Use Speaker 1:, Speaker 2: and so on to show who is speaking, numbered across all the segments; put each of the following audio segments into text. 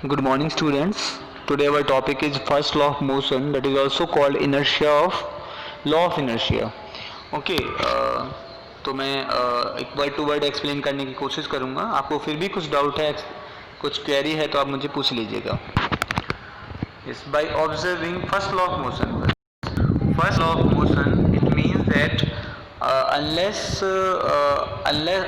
Speaker 1: Good morning, students. Today our topic is first law of motion, that is also called inertia of law of inertia. Okay, तो मैं एक word to word explain करने की कोशिश करूँगा. आपको फिर भी कुछ डाउट है, कुछ क्वेरी है तो आप मुझे पूछ लीजिएगा. Yes, by observing first law of motion. First law of motion, it means that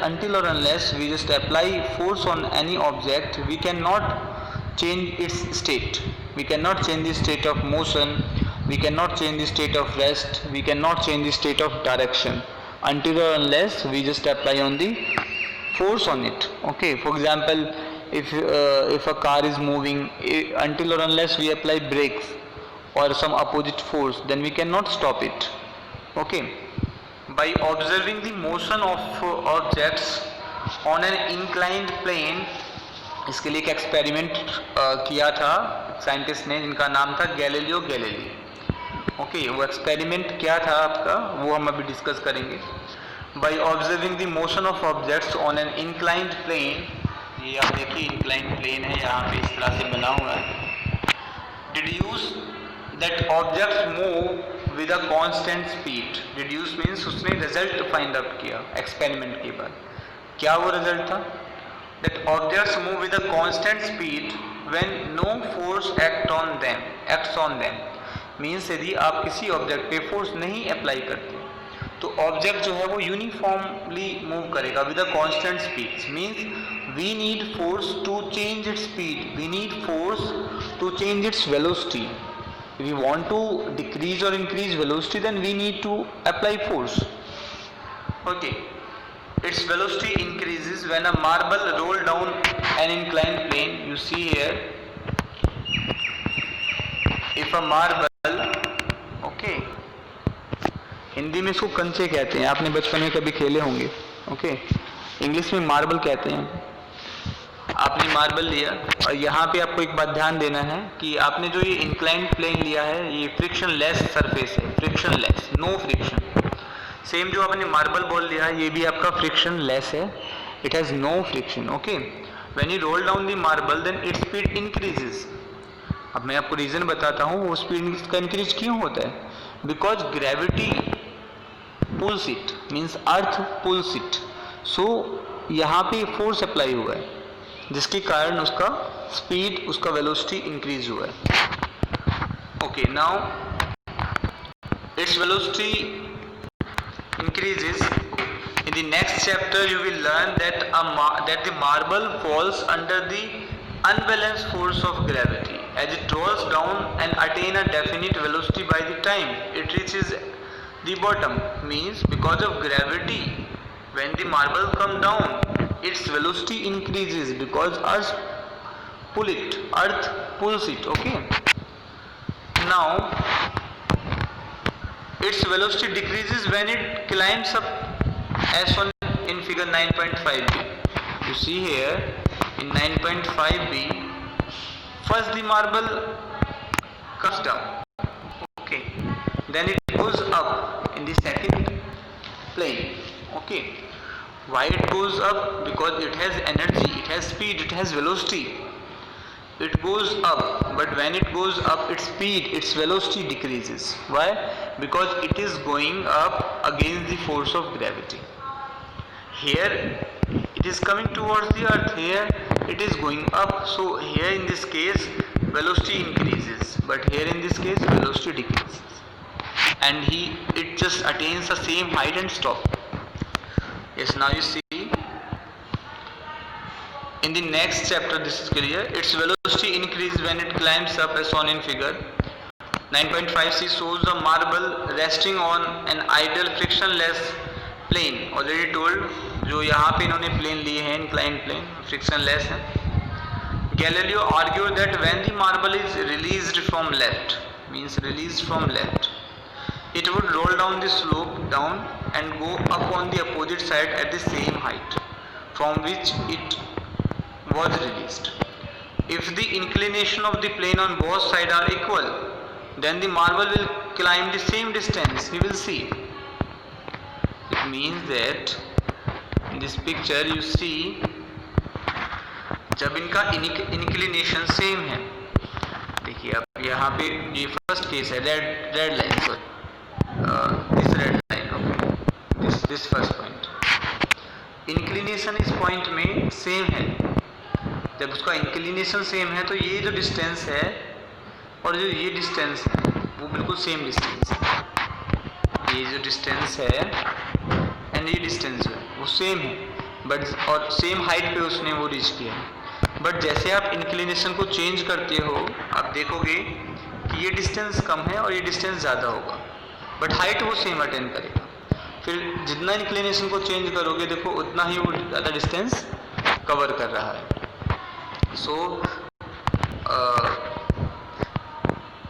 Speaker 1: until or unless we just apply force on any object, we cannot change its state. We cannot change the state of motion, we cannot change the state of rest, we cannot change the state of direction until or unless we just apply on the force on it. Okay, for example, if a car is moving, until or unless we apply brakes or some opposite force, then we cannot stop it. Okay, by observing the motion of objects on an inclined plane, इसके लिए एक experiment किया था scientist ने जिनका नाम था Galileo Galilei. Okay, वो एक्सपेरिमेंट क्या था आपका, वो हम अभी डिस्कस करेंगे. By observing the motion of objects on an inclined plane, ये आप देखिए इंक्लाइंड प्लेन है, यहाँ पे इस तरह से बना हुआ है. Deduce that objects move with a constant speed. Deduce means उसने रिजल्ट फाइंड आउट किया एक्सपेरिमेंट के बाद. क्या वो रिजल्ट था? That objects move with a constant speed when no force acts on them. Means यदि आप किसी ऑब्जेक्ट पे फोर्स नहीं अप्लाई करते तो ऑब्जेक्ट जो है वो यूनिफॉर्मली मूव करेगा with a constant speed. Means we need force to change its speed, we need force to change its velocity. If we want to decrease or increase velocity, then we need to apply force. Okay. Its velocity increases when a marble roll down an inclined plane. You see here, if a marble, okay, Hindi में इसको कंचे कहते हैं, आपने बचपन में कभी खेले होंगे. ओके, इंग्लिश में मार्बल कहते हैं. आपने मार्बल लिया और यहाँ पे आपको एक बात ध्यान देना है कि आपने जो ये इंक्लाइंड प्लेन लिया है ये फ्रिक्शन लेस सरफेस है, frictionless, no friction. Same जो आपने मार्बल बॉल लिया है ये भी आपका फ्रिक्शन लेस है, it has no friction. Okay, when you roll down the marble then its speed increases. अब मैं आपको रीज़न बताता हूँ वो स्पीड इसका इंक्रीज क्यों होता है. Because gravity pulls it, means earth pulls it. So यहाँ पे फोर्स अप्लाई हुआ है जिसके कारण उसका स्पीड, उसका वेलोसिटी इंक्रीज हुआ है. Okay, now its velocity increases. In the next chapter you will learn that the marble falls under the unbalanced force of gravity as it rolls down and attain a definite velocity by the time it reaches the bottom. Means because of gravity, when the marble come down its velocity increases because earth pulls it. Okay, now its velocity decreases when it climbs up as shown in figure 9.5b. You see here in 9.5b, first the marble comes down, okay, then it goes up in the second plane. Okay, why it goes up? Because it has energy, it has speed, it has velocity. It goes up, but when it goes up its speed, its velocity decreases. Why? Because it is going up against the force of gravity. Here it is coming towards the earth, here it is going up. So here in this case velocity increases, but here in this case velocity decreases, and it just attains the same height and stop. Yes, now you see in the next chapter, this is clear. Its velocity increases when it climbs up as shown in figure 9.5c. shows the marble resting on an ideal frictionless plane. Already told, जो यहाँ पे इन्होंने plane लिए हैं inclined plane, frictionless है. Galileo argued that when the marble is released from left, means released from left, it would roll down the slope down and go up on the opposite side at the same height from which it was released. If the inclination of the plane on both sides are equal, then the marble will climb the same distance. You will see. It means that in this picture you see जब इनका inclination same है, देखिए अब यहाँ पे ये first case है, red line, sorry this red line, okay, this first point, inclination इस पॉइंट में सेम है। जब उसका इंक्लिनेशन सेम है तो ये जो डिस्टेंस है और जो ये डिस्टेंस है वो बिल्कुल सेम डिस्टेंस है। ये जो डिस्टेंस है एंड ये डिस्टेंस जो है वो सेम है, बट और सेम हाइट पे उसने वो रीच किया है। बट जैसे आप इंक्लिनेशन को चेंज करते हो, आप देखोगे कि ये डिस्टेंस कम है और ये डिस्टेंस ज़्यादा होगा, बट हाइट वो सेम अटेन करेगा। फिर जितना इंक्लिनेशन को चेंज करोगे, देखो उतना ही वो ज़्यादा डिस्टेंस कवर कर रहा है। सो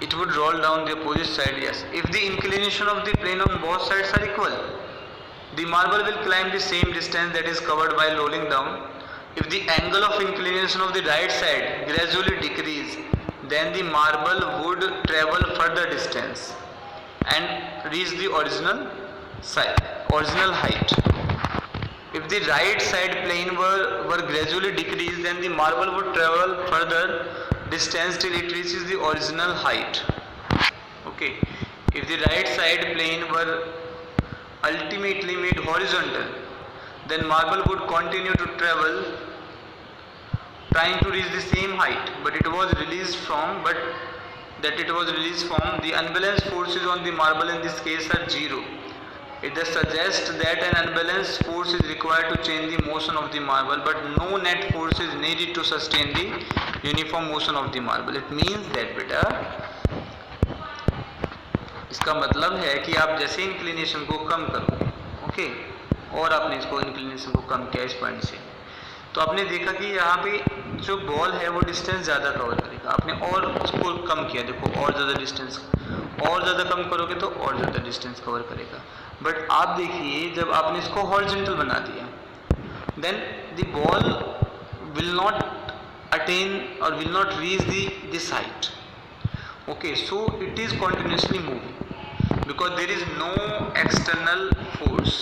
Speaker 1: it would roll down the opposite side, yes. If the inclination of the plane on both sides are equal, the marble will climb the same distance that is covered by rolling down. If the angle of inclination of the right side gradually decrease, then the marble would travel further distance and reach the original height. If the right side plane were gradually decreased, then the marble would travel further distance till it reaches the original height. Okay, if the right side plane were ultimately made horizontal, then marble would continue to travel trying to reach the same height, but it was released from the unbalanced forces on the marble in this case are zero. It thus suggests that an unbalanced force is required to change the motion of the marble, but no net force is needed to sustain the uniform motion of the marble. It means that बेटा, इसका मतलब है कि आप जैसे inclination को कम करोगे, okay, और आपने इसको इंक्लिनेशन को कम किया इस पॉइंट से, तो आपने देखा कि यहाँ पे जो बॉल है वो डिस्टेंस ज़्यादा कवर करेगा। आपने और उसको कम किया, देखो और ज़्यादा डिस्टेंस, और ज़्यादा कम करोगे तो और ज़्यादा डिस्टेंस कवर करेगा। बट आप देखिए जब आपने इसको हॉरिजॉन्टल बना दिया, then the ball will not attain और will not reach this height. Okay, so it is continuously moving because there is no external force,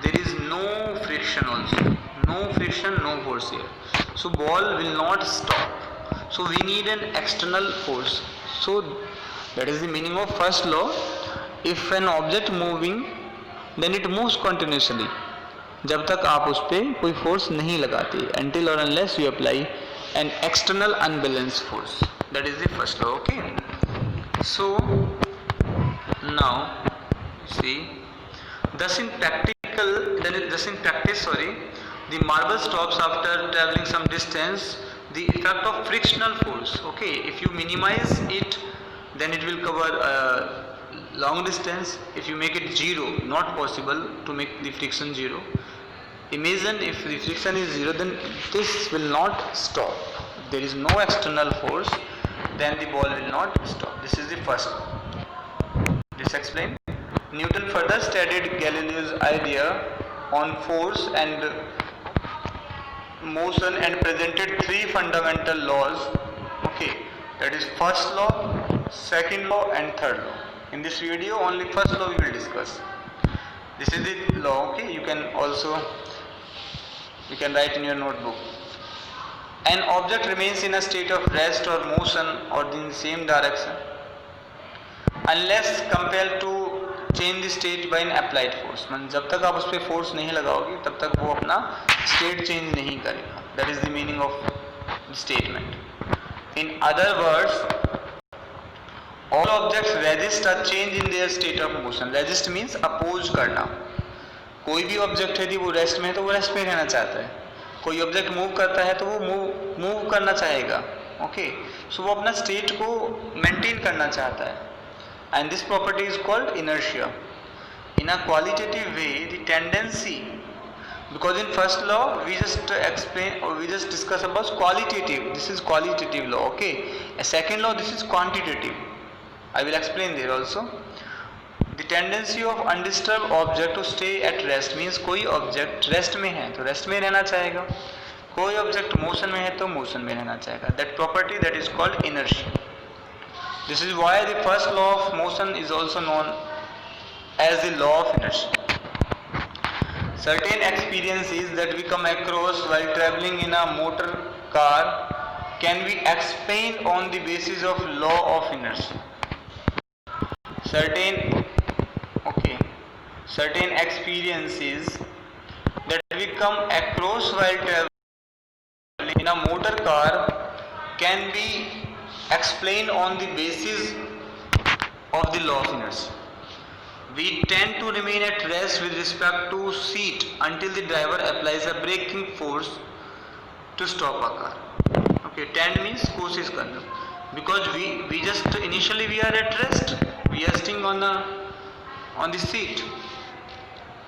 Speaker 1: there is no friction also, no friction, no force here, so ball will not stop, so we need an external force. So that is the meaning of first law. If an object moving, then it moves continuously, जब तक आप उस पर कोई force नहीं लगाते, until or unless you apply an external unbalanced force. That is the first law. Okay, so now see, thus in practice, the marble stops after traveling some distance. The effect of frictional force, okay, if you minimize it, then it will cover long distance. If you make it zero, not possible to make the friction zero. Imagine if the friction is zero, then this will not stop. There is no external force, then the ball will not stop. This is the first law. This explained. Newton further studied Galileo's idea on force and motion and presented three fundamental laws. Okay, that is first law, second law and third law. In this video only first law we will discuss. This is the law. Okay, you can write in your notebook. An object remains in a state of rest or motion or in the same direction unless compelled to change the state by an applied force. मतलब जब तक आप उस पर force नहीं लगाओगे तब तक वो अपना स्टेट चेंज नहीं करेगा. That is the meaning of the statement. In other words, all objects resist a change in their state of motion. Resist means oppose करना. कोई भी ऑब्जेक्ट यदि वो रेस्ट में है तो वो रेस्ट में रहना चाहता है. कोई ऑब्जेक्ट मूव करता है तो वो मूव करना चाहेगा. ओके, सो वो अपना स्टेट को मेंटेन करना चाहता है. And this property is called inertia. In a qualitative way the tendency, because in first law we just explain or we just discuss about qualitative. This is qualitative law. Okay, a second law, this is quantitative. I will explain there also. The tendency of undisturbed object to stay at rest means कोई object rest में है तो rest में रहना चाहेगा, कोई object motion में है तो मोशन में रहना चाहेगा. That property that is called inertia. This is why the first law of motion is also known as the law of inertia. Certain experiences that we come across while traveling in a motor car can be explained on the basis of law of inertia. Certain experiences that we come across while traveling in a motor car can be explained on the basis of the law of inertia. We tend to remain at rest with respect to seat until the driver applies a braking force to stop a car. Okay, tend means कोशिश करना, because we just initially we are at rest, we are sitting on the seat,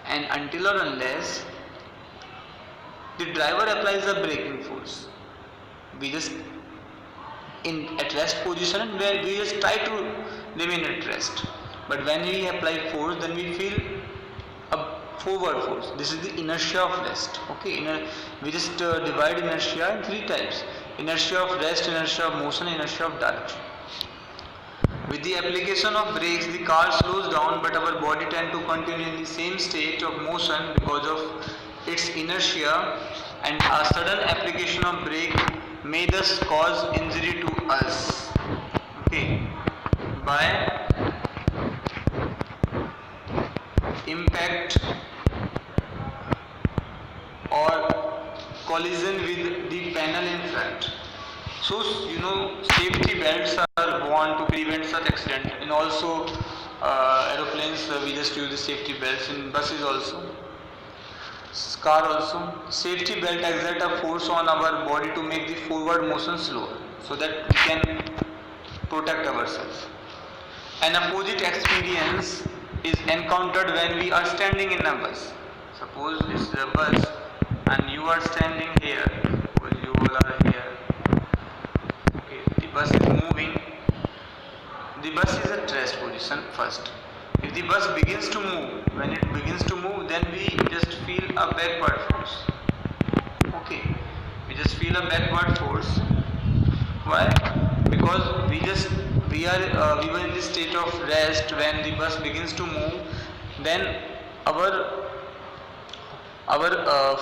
Speaker 1: and until or unless the driver applies a braking force, we just at rest position, and where we just try to remain at rest. But when we apply force, then we feel a forward force. This is the inertia of rest. Okay, we just divide inertia in three types: inertia of rest, inertia of motion, inertia of direction. With the application of brakes, the car slows down, but our body tend to continue in the same state of motion because of its inertia, and a sudden application of brake may thus cause injury to us. Okay, by impact or collision with the panel in front. So safety belts are worn to prevent such accident. And also aeroplanes, we just use the safety belts. In buses also, car also. Safety belt exert a force on our body to make the forward motion slower, so that we can protect ourselves. An opposite experience is encountered when we are standing in a bus. Suppose this is a bus and you are standing here, suppose you all are here. Okay, the bus is moving. The bus is at rest position first. If the bus begins to move, when it begins to move, then we just feel a backward force. Okay, we just feel a backward force. Why? Because we were in the state of rest. When the bus begins to move, then our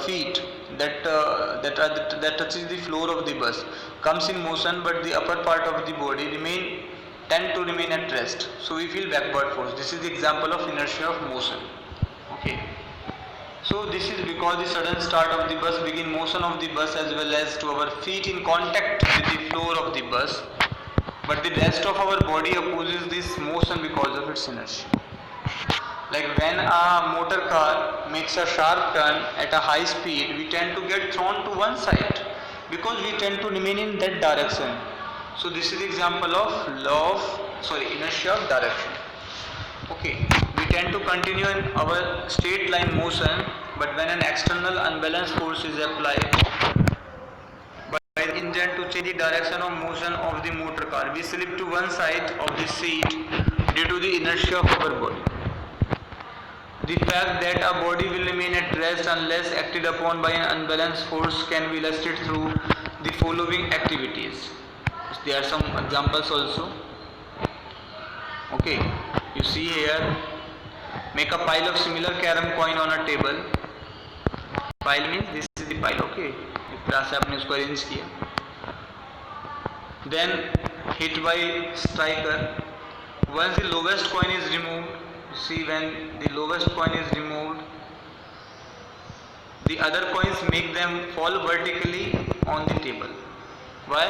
Speaker 1: feet that touches the floor of the bus comes in motion, but the upper part of the body tend to remain at rest. So we feel backward force. This is the example of inertia of motion. Okay. So this is because the sudden start of the bus begin motion of the bus as well as to our feet in contact with the floor of the bus, but the rest of our body opposes this motion because of its inertia. Like when a motor car makes a sharp turn at a high speed, we tend to get thrown to one side because we tend to remain in that direction. So this is the example of inertia of direction. Okay, we tend to continue in our straight line motion, but when an external unbalanced force is applied by the engine to change the direction of motion of the motor car, we slip to one side of the seat due to the inertia of our body. The fact that a body will remain at rest unless acted upon by an unbalanced force can be illustrated through the following activities. There are some examples also. Okay, you see here, make a pile of similar carom coin on a table. Pile means this is the pile. Okay, इस तरह से आपने उसको arrange किया. Then hit by striker. Once the lowest coin is removed, you see when the lowest coin is removed, the other coins make them fall vertically on the table. Why?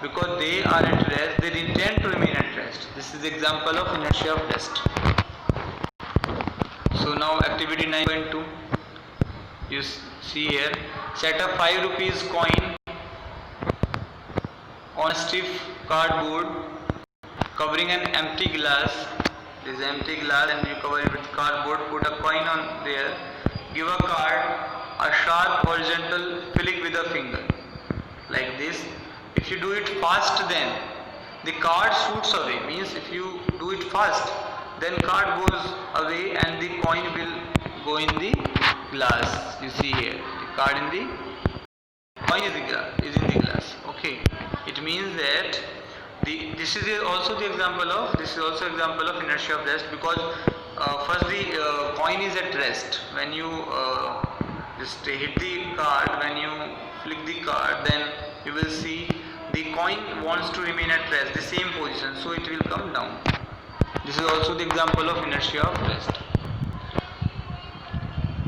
Speaker 1: Because they are at rest, they intend to remain at rest. This is the example of inertia of rest. So now activity 9.2, you see here, set a 5 rupees coin on a stiff cardboard covering an empty glass. This is empty glass and you cover it with cardboard, put a coin on there, give a card a sharp horizontal flick with a finger, like this. If you do it fast, then the card shoots away. Means if you do it fast, then card goes away and the coin will go in the glass. You see here, the card in the coin is in the glass. Okay, it means that this is also example of inertia of rest, because first the coin is at rest. When you Just hit the card. When you flick the card, then you will see the coin wants to remain at rest, the same position, so it will come down. This is also the example of inertia of rest.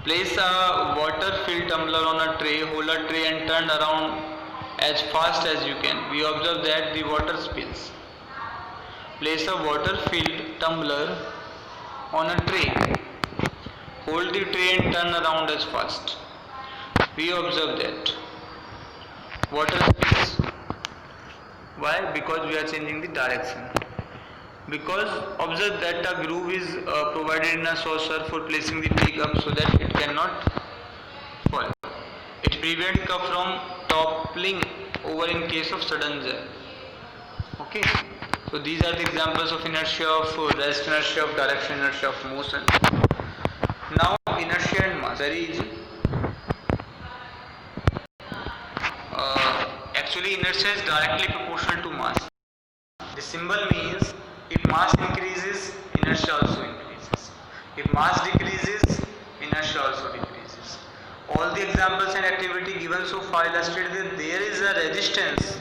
Speaker 1: Place a water-filled tumbler on a tray, hold a tray and turn around as fast as you can. We observe that the water spills. Place a water-filled tumbler on a tray. Hold the tray and turn around as fast. We observe that water spills. Why? Because we are changing the direction. Because observe that a groove is provided in a saucer for placing the tea cup so that it cannot fall. It prevents cup from toppling over in case of sudden jar. Okay. So these are the examples of inertia of rest, inertia of direction, inertia of motion. Now inertia and mass, very easy. Actually inertia is directly proportional to mass. The symbol means if mass increases, inertia also increases. If mass decreases, inertia also decreases. All the examples and activity given so far illustrate that there is a resistance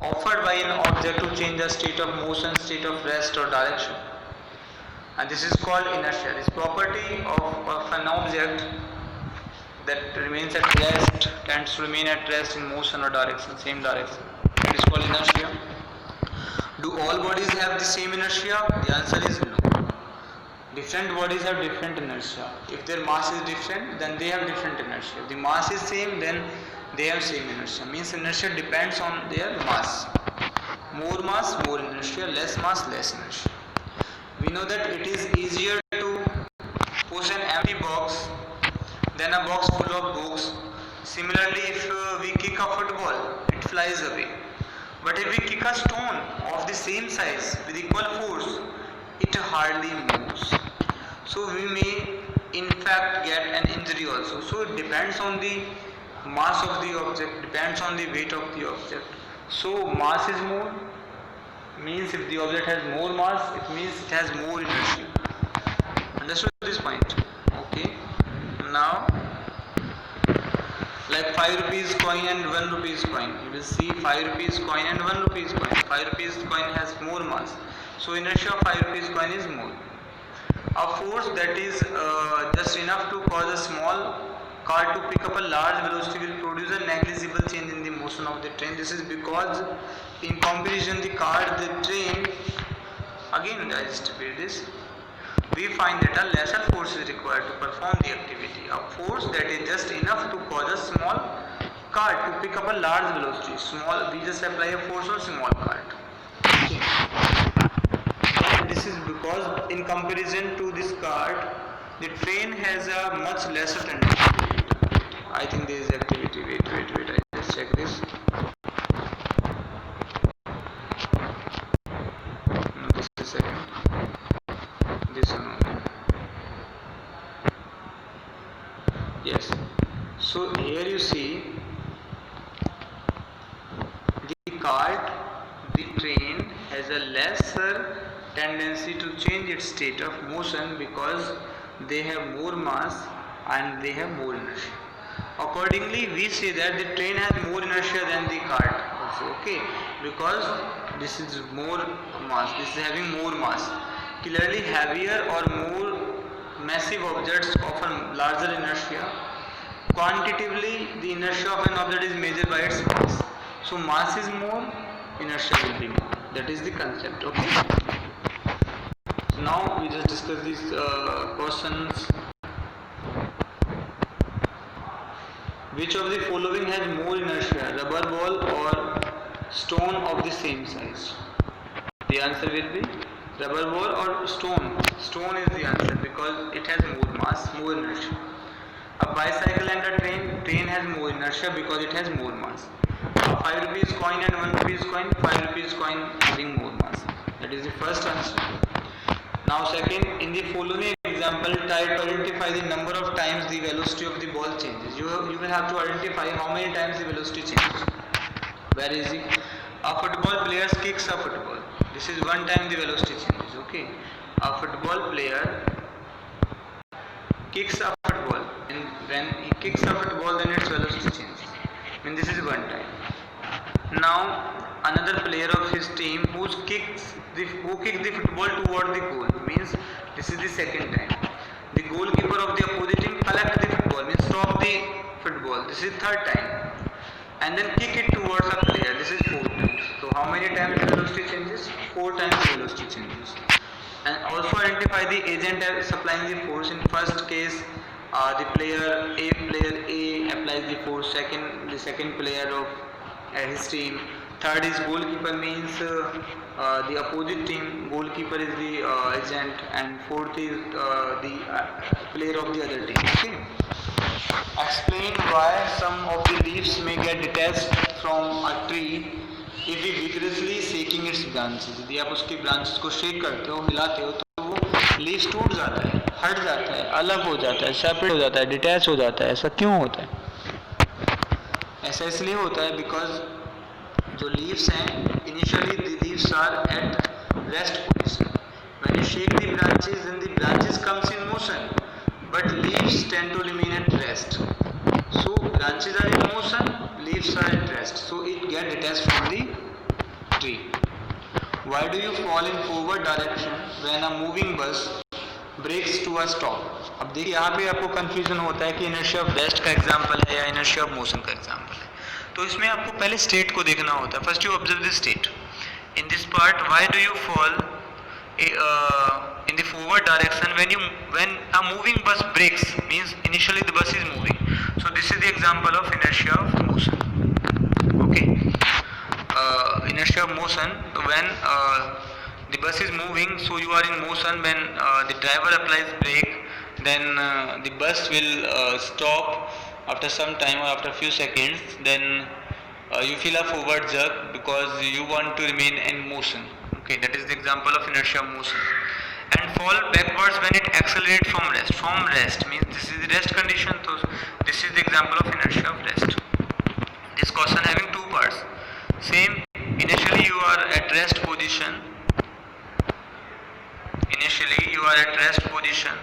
Speaker 1: offered by an object to change the state of motion, state of rest or direction. And this is called inertia. This property of an object that remains at rest, tends to remain at rest in motion or direction, same direction. It is called inertia. Do all bodies have the same inertia? The answer is no. Different bodies have different inertia. If their mass is different, then they have different inertia. If the mass is same, then they have same inertia. Means inertia depends on their mass. More mass, more inertia. Less mass, less inertia. We know that it is easier to push an empty box than a box full of books. Similarly, if we kick a football, it flies away. But if we kick a stone of the same size with equal force, it hardly moves. So we may in fact get an injury also. So it depends on the mass of the object, depends on the weight of the object. So mass is more, means if the object has more mass, it means it has more inertia. Understood this point? Okay. Now, like 5 rupees coin and 1 rupees coin. You will see 5 rupees coin and 1 rupees coin. 5 rupees coin has more mass. So inertia of 5 rupees coin is more. A force that is just enough to cause a small car to pick up a large velocity will produce a negligible change in the motion of the train. This is because in comparison the car, the train, again I just repeat this, we find that a lesser force is required to perform the activity. A force that is just enough to cause a small cart to pick up a large velocity. Small, we just apply a force on small cart. Okay. And this is because in comparison to this cart, the train has a much lesser tendency. I think there is activity. Wait. I just check this. No, this is second. This one only. Yes. So here you see the cart, the train has a lesser tendency to change its state of motion because they have more mass and they have more inertia. Accordingly, we say that the train has more inertia than the cart also, okay, because this is more mass, this is having more mass. Clearly heavier or more massive objects offer larger inertia. Quantitatively, the inertia of an object is measured by its mass. So mass is more, inertia will be more. That is the concept, okay. So now we just discuss these questions. Which of the following has more inertia, rubber ball or stone of the same size? The answer will be rubber ball or stone. Stone is the answer because it has more mass, more inertia. A bicycle and a train has more inertia because it has more mass. A 5 rupees coin and 1 rupees coin, 5 rupees coin having more mass. That is the first answer. Now second, in the following example, try to identify the number of times the velocity of the ball changes. You will have to identify how many times the velocity changes. Very easy. A football player kicks a football. This is one time the velocity changes, okay. A football player kicks a football. And when he kicks the football, then its velocity changes. I mean, this is one time. Now another player of his team who kicks the football toward the goal, means this is the second time. The goalkeeper of the opposite team collect the football, means stop the football. This is third time. And then kick it towards a player. This is fourth times. So how many times velocity changes? 4 times velocity changes. And also identify the agent as supplying the force. In first case, the player A applies the force. The second player of his team. Third is goalkeeper, means the opposite team goalkeeper is the agent, and fourth is the player of the other team. Okay. Explain why some of the leaves may get detached from a tree if we vigorously shaking its branches. यदि आप उसकी branches को shake करते हो, हिलाते हो, तो वो leaves टूट जाता है, हट जाता है, अलग हो जाता है, separate हो जाता है, detach हो जाता है. ऐसा क्यों होता है? ऐसा इसलिए होता है because जो leaves हैं, initially the leaves are at rest position. When you shake the branches, then the branches comes in motion, but leaves tend to remain at rest. So branches are in motion, leaves are at rest. So it get detached from the tree. Why do you fall in forward direction when a moving bus brakes to a stop? अब देखिए यहाँ पे आपको confusion होता है कि inertia of rest का example है या इनर्शिया ऑफ मोशन का एग्जांपल है. तो इसमें आपको पहले स्टेट को देखना होता है. First you observe the state. In this part, why do you fall in the forward direction when a moving bus brakes, means initially the bus is moving. So this is the example of inertia of motion. Okay. Inertia of motion, when the bus is moving, so you are in motion. When the driver applies brake, then the bus will stop after some time or after a few seconds. Then you feel a forward jerk because you want to remain in motion. Okay, that is the example of inertia of motion. And fall backwards when it accelerates from rest. From rest means this is the rest condition. So this is the example of inertia of rest. This question having two parts. Same, initially you are at rest position. Initially you are at rest position.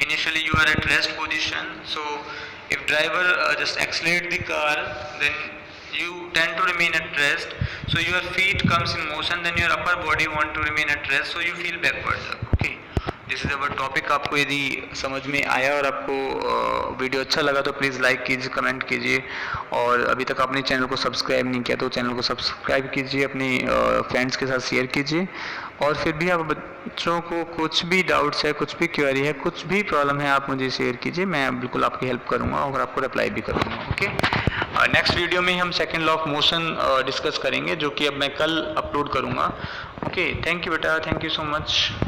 Speaker 1: Initially you are at rest position. So if driver just accelerate the car, then you tend to remain at rest. So your feet comes in motion, then your upper body want to remain at rest, so you feel backward. Okay, this is our topic. आपको यदि समझ में आया और आपको video अच्छा लगा तो प्लीज़ लाइक कीजिए, कमेंट कीजिए, और अभी तक आपने चैनल को सब्सक्राइब नहीं किया तो चैनल को सब्सक्राइब कीजिए, अपनी फ्रेंड्स के साथ शेयर कीजिए. और फिर भी आप बच्चों को कुछ भी डाउट्स है, कुछ भी क्वेरी है, कुछ भी प्रॉब्लम है, आप मुझे शेयर कीजिए, मैं बिल्कुल आपकी हेल्प करूँगा और आपको रिप्लाई भी करूँगा. ओके. नेक्स्ट वीडियो में हम second law of motion discuss करेंगे, जो कि अब मैं कल अपलोड करूँगा. ओके, थैंक यू बेटा, थैंक यू सो मच.